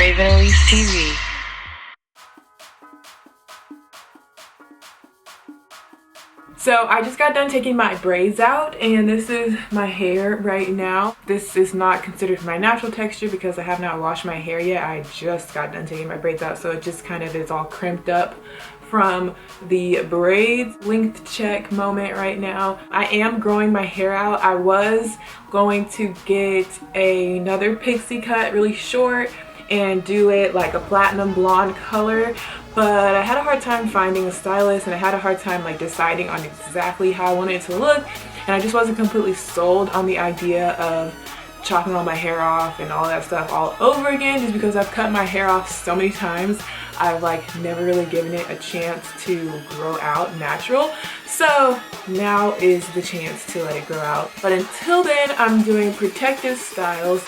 Unraveling TV. So I just got done taking my braids out, and this is my hair right now. This is not considered my natural texture because I have not washed my hair yet. I just got done taking my braids out, so it just kind of is all crimped up from the braids. Length check moment right now. I am growing my hair out. I was going to get another pixie cut really short and do it like a platinum blonde color, but I had a hard time finding a stylist, and I had a hard time like deciding on exactly how I wanted it to look, and I just wasn't completely sold on the idea of chopping all my hair off and all that stuff all over again, just because I've cut my hair off so many times. I've like never really given it a chance to grow out natural, so now is the chance to let it grow out. But until then, I'm doing protective styles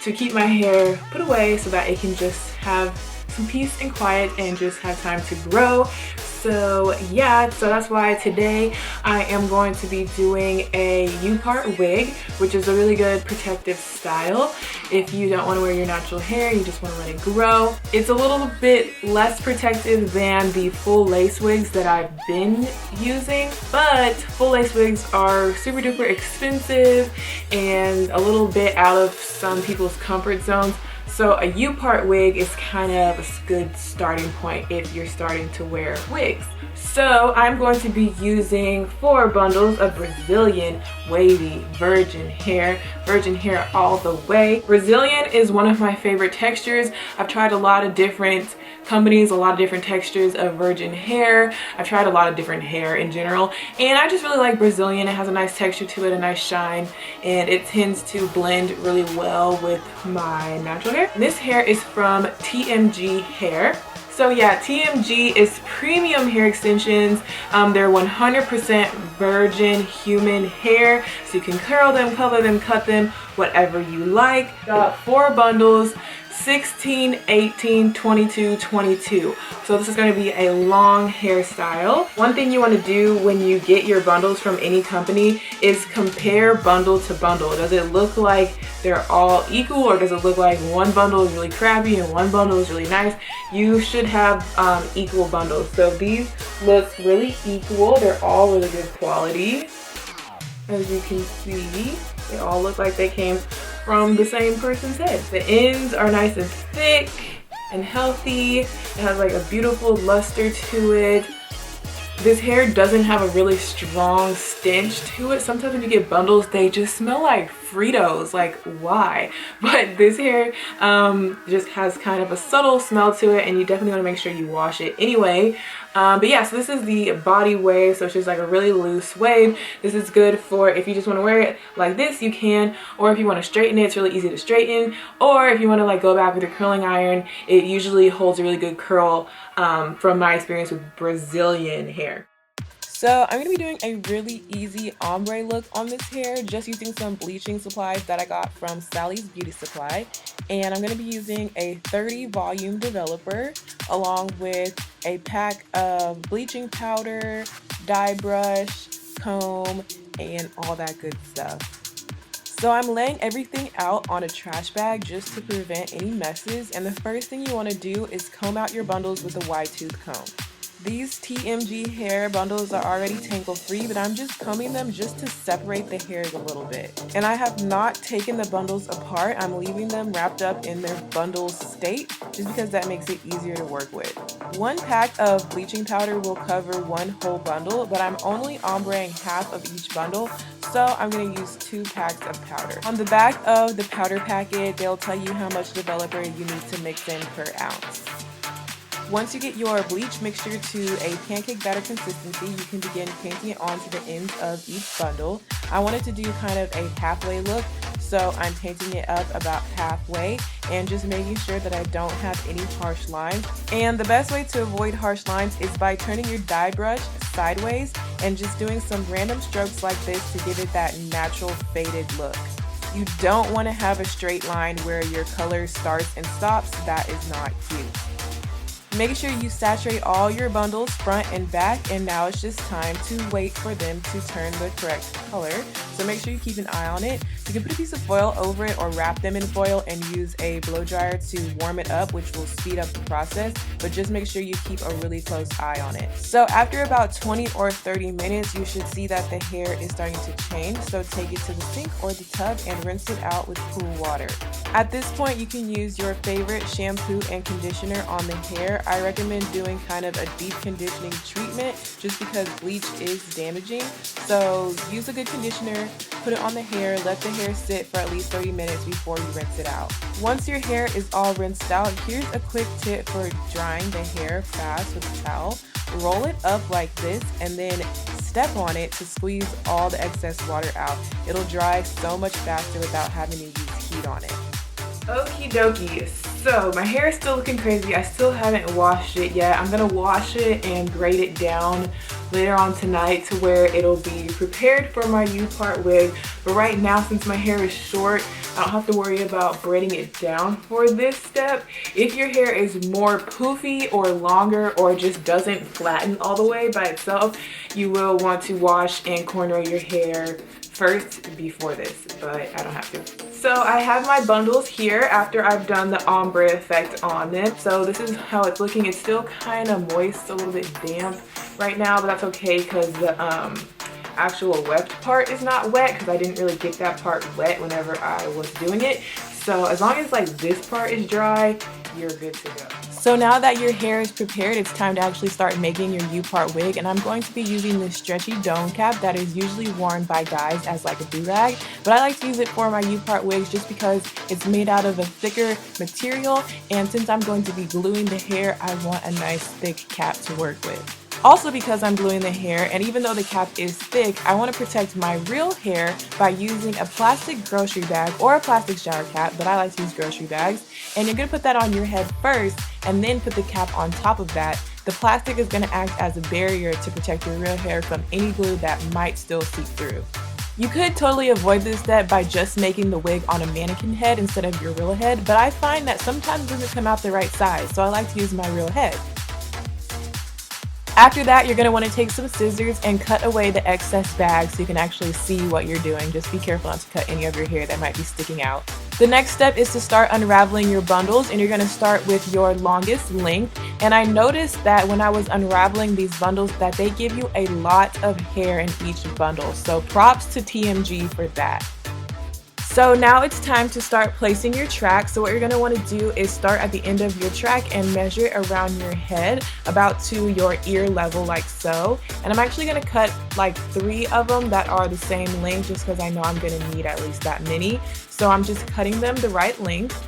to keep my hair put away so that it can just have some peace and quiet and just have time to grow. So yeah, so that's why today I am going to be doing a U-part wig, which is a really good protective style. If you don't want to wear your natural hair, you just want to let it grow. It's a little bit less protective than the full lace wigs that I've been using, but full lace wigs are super duper expensive and a little bit out of some people's comfort zones. So a U-part wig is kind of a good starting point if you're starting to wear wigs. So I'm going to be using 4 bundles of Brazilian wavy virgin hair all the way. Brazilian is one of my favorite textures. I've tried a lot of different companies, a lot of different textures of virgin hair. I've tried a lot of different hair in general, and I just really like Brazilian. It has a nice texture to it, a nice shine, and it tends to blend really well with my natural hair. And this hair is from TMG Hair. So yeah, TMG is premium hair extensions. They're 100% virgin human hair, so you can curl them, color them, cut them, whatever you like. Got 4 bundles, 16, 18, 22, 22. So this is going to be a long hairstyle. One thing you want to do when you get your bundles from any company is compare bundle to bundle. Does it look like they're all equal, or does it look like one bundle is really crappy and one bundle is really nice? You should have equal bundles. So these look really equal. They're all really good quality. As you can see, they all look like they came from the same person's head. The ends are nice and thick and healthy. It has like a beautiful luster to it. This hair doesn't have a really strong stench to it. Sometimes when you get bundles, they just smell like Fritos, like why? But this hair just has kind of a subtle smell to it, and you definitely want to make sure you wash it anyway. But yeah, so this is the body wave, so it's just like a really loose wave. This is good for if you just want to wear it like this, you can, or if you want to straighten it, it's really easy to straighten, or if you want to like go back with your curling iron, it usually holds a really good curl from my experience with Brazilian hair. So I'm going to be doing a really easy ombre look on this hair, just using some bleaching supplies that I got from Sally's Beauty Supply. And I'm going to be using a 30 volume developer along with a pack of bleaching powder, dye brush, comb, and all that good stuff. So I'm laying everything out on a trash bag just to prevent any messes. And the first thing you want to do is comb out your bundles with a wide tooth comb. These TMG hair bundles are already tangle free, but I'm just combing them just to separate the hairs a little bit. And I have not taken the bundles apart. I'm leaving them wrapped up in their bundle state just because that makes it easier to work with. 1 pack of bleaching powder will cover 1 whole bundle, but I'm only ombreing half of each bundle, so I'm going to use 2 packs of powder. On the back of the powder packet, they'll tell you how much developer you need to mix in per ounce. Once you get your bleach mixture to a pancake batter consistency, you can begin painting it onto the ends of each bundle. I wanted to do kind of a halfway look, so I'm painting it up about halfway and just making sure that I don't have any harsh lines. And the best way to avoid harsh lines is by turning your dye brush sideways and just doing some random strokes like this to give it that natural faded look. You don't want to have a straight line where your color starts and stops. That is not cute. Make sure you saturate all your bundles front and back, and now it's just time to wait for them to turn the correct color. So make sure you keep an eye on it. You can put a piece of foil over it or wrap them in foil and use a blow dryer to warm it up, which will speed up the process, but just make sure you keep a really close eye on it. So after about 20 or 30 minutes, you should see that the hair is starting to change. So take it to the sink or the tub and rinse it out with cool water. At this point, you can use your favorite shampoo and conditioner on the hair. I recommend doing kind of a deep conditioning treatment just because bleach is damaging. So use a good conditioner, put it on the hair, let the hair sit for at least 30 minutes before you rinse it out. Once your hair is all rinsed out, here's a quick tip for drying the hair fast with a towel. Roll it up like this and then step on it to squeeze all the excess water out. It'll dry so much faster without having to use heat on it. Okie dokie, so my hair is still looking crazy. I still haven't washed it yet. I'm gonna wash it and braid it down later on tonight to where it'll be prepared for my U-part wig. But right now, since my hair is short, I don't have to worry about braiding it down for this step. If your hair is more poofy or longer or just doesn't flatten all the way by itself, you will want to wash and cornrow your hair first before this, but I don't have to. So I have my bundles here after I've done the ombre effect on them. So this is how it's looking. It's still kind of moist, a little bit damp right now, but that's okay because the actual weft part is not wet because I didn't really get that part wet whenever I was doing it. So as long as like this part is dry, you're good to go. So now that your hair is prepared, it's time to actually start making your U-part wig, and I'm going to be using this stretchy dome cap that is usually worn by guys as like a do-rag, but I like to use it for my U-part wigs just because it's made out of a thicker material, and since I'm going to be gluing the hair, I want a nice thick cap to work with. Also because I'm gluing the hair, and even though the cap is thick, I want to protect my real hair by using a plastic grocery bag or a plastic shower cap, but I like to use grocery bags. And you're going to put that on your head first and then put the cap on top of that. The plastic is going to act as a barrier to protect your real hair from any glue that might still seep through. You could totally avoid this step by just making the wig on a mannequin head instead of your real head, but I find that sometimes it doesn't come out the right size, so I like to use my real head. After that, you're going to want to take some scissors and cut away the excess bag so you can actually see what you're doing. Just be careful not to cut any of your hair that might be sticking out. The next step is to start unraveling your bundles, and you're going to start with your longest length. And I noticed that when I was unraveling these bundles that they give you a lot of hair in each bundle. So props to TMG for that. So now it's time to start placing your track. So what you're going to want to do is start at the end of your track and measure it around your head about to your ear level like so. And I'm actually going to cut like 3 of them that are the same length just because I know I'm going to need at least that many. So I'm just cutting them the right length.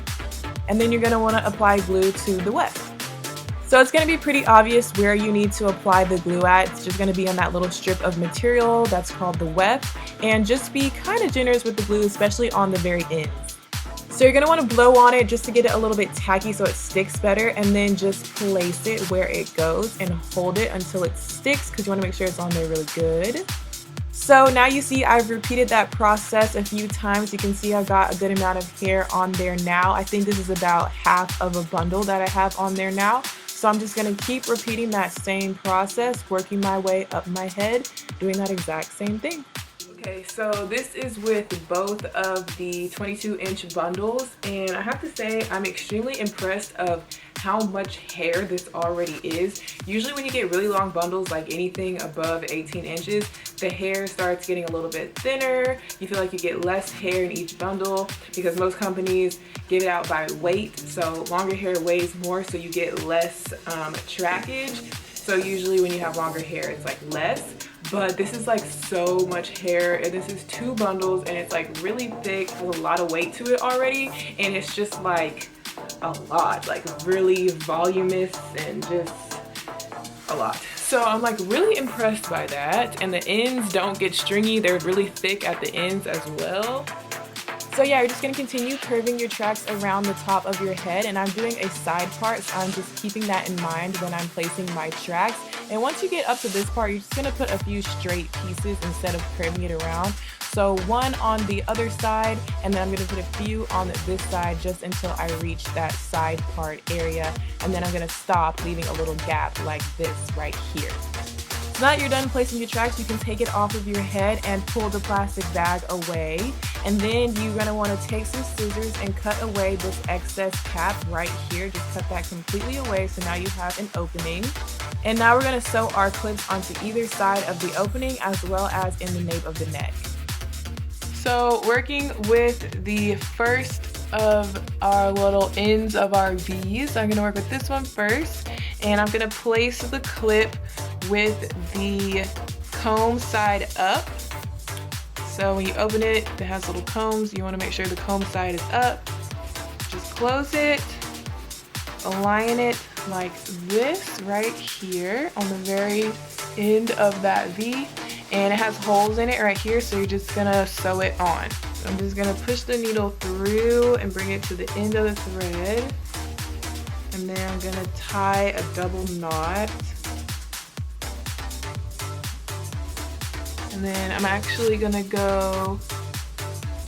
And then you're going to want to apply glue to the weft. So it's going to be pretty obvious where you need to apply the glue at. It's just going to be on that little strip of material that's called the weft. And just be kind of generous with the glue, especially on the very ends. So you're going to want to blow on it just to get it a little bit tacky so it sticks better, and then just place it where it goes and hold it until it sticks because you want to make sure it's on there really good. So now you see I've repeated that process a few times. You can see I've got a good amount of hair on there now. I think this is about half of a bundle that I have on there now. So I'm just going to keep repeating that same process, working my way up my head, doing that exact same thing. Okay, so this is with both of the 22-inch bundles, and I have to say I'm extremely impressed of how much hair this already is. Usually when you get really long bundles, like anything above 18 inches, the hair starts getting a little bit thinner. You feel like you get less hair in each bundle because most companies give it out by weight. So longer hair weighs more, so you get less trackage. So usually when you have longer hair, it's like less. But this is like so much hair, and this is 2 bundles, and it's like really thick, has a lot of weight to it already, and it's just like a lot, like really voluminous and just a lot. So I'm like really impressed by that, and the ends don't get stringy, they're really thick at the ends as well. So yeah, you're just going to continue curving your tracks around the top of your head, and I'm doing a side part, so I'm just keeping that in mind when I'm placing my tracks. And once you get up to this part, you're just going to put a few straight pieces instead of curving it around. So one on the other side, and then I'm going to put a few on this side just until I reach that side part area, and then I'm going to stop, leaving a little gap like this right here. So now that you're done placing your tracks, you can take it off of your head and pull the plastic bag away. And then you're going to want to take some scissors and cut away this excess cap right here. Just cut that completely away, so now you have an opening. And now we're going to sew our clips onto either side of the opening as well as in the nape of the neck. So working with the first of our little ends of our V's, I'm going to work with this one first, and I'm going to place the clip with the comb side up. So when you open it, it has little combs. You want to make sure the comb side is up. Just close it, align it like this right here on the very end of that V. And it has holes in it right here, so you're just gonna sew it on. So I'm just gonna push the needle through and bring it to the end of the thread. And then I'm gonna tie a double knot. And then I'm actually gonna go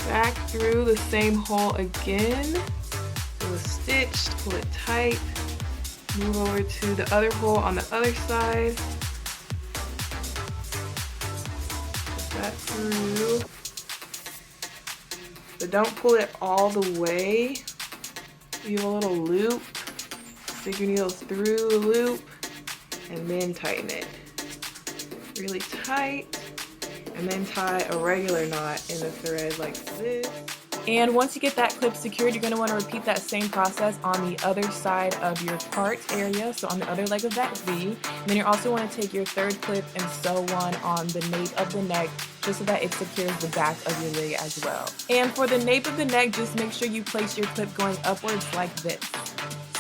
back through the same hole again. Do a stitch, pull it tight, move over to the other hole on the other side. That through, but don't pull it all the way. Leave a little loop, stick your needle through the loop, and then tighten it really tight, and then tie a regular knot in the thread like this. And once you get that clip secured, you're going to want to repeat that same process on the other side of your part area, so on the other leg of that V. And then you also want to take your third clip and sew one on the nape of the neck, just so that it secures the back of your wig as well. And for the nape of the neck, just make sure you place your clip going upwards like this.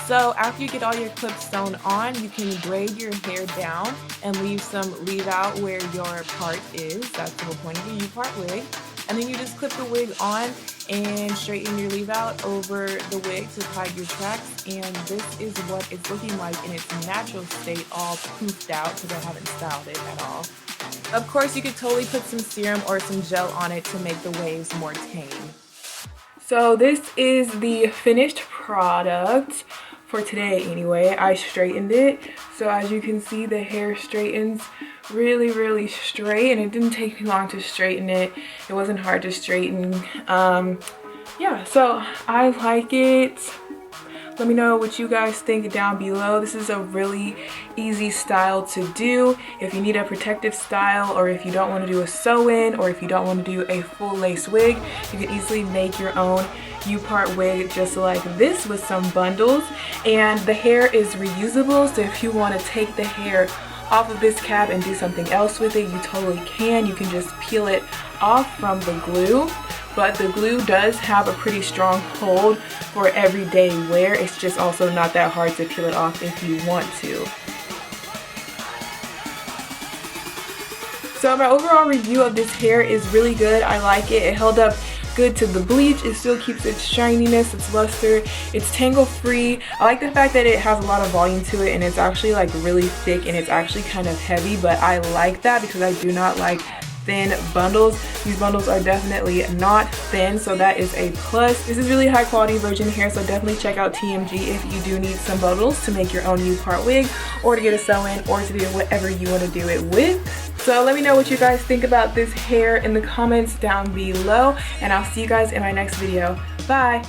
So after you get all your clips sewn on, you can braid your hair down and leave some leave out where your part is. That's the whole point of your U-part wig. And then you just clip the wig on and straighten your leave out over the wig to hide your tracks. And this is what it's looking like in its natural state, all poofed out, because I haven't styled it at all. Of course, you could totally put some serum or some gel on it to make the waves more tame. So this is the finished product for today anyway. I straightened it, so as you can see, the hair straightens really straight, and it didn't take me long to straighten it. It wasn't hard to straighten. Yeah, so I like it. Let me know what you guys think down below. This is a really easy style to do. If you need a protective style, or if you don't want to do a sew-in, or if you don't want to do a full lace wig, you can easily make your own U-part wig just like this with some bundles. And the hair is reusable, so if you want to take the hair off of this cap and do something else with it, you totally can. You can just peel it off from the glue. But the glue does have a pretty strong hold for everyday wear. It's just also not that hard to peel it off if you want to. So my overall review of this hair is really good. I like it. It held up good to the bleach. It still keeps its shininess, its luster. It's tangle free. I like the fact that it has a lot of volume to it, and it's actually like really thick, and it's actually kind of heavy, but I like that because I do not like thin bundles. These bundles are definitely not thin, so that is a plus. This is really high quality virgin hair, so definitely check out TMG if you do need some bundles to make your own U-part wig, or to get a sew-in, or to do whatever you want to do it with. So let me know what you guys think about this hair in the comments down below, and I'll see you guys in my next video. Bye!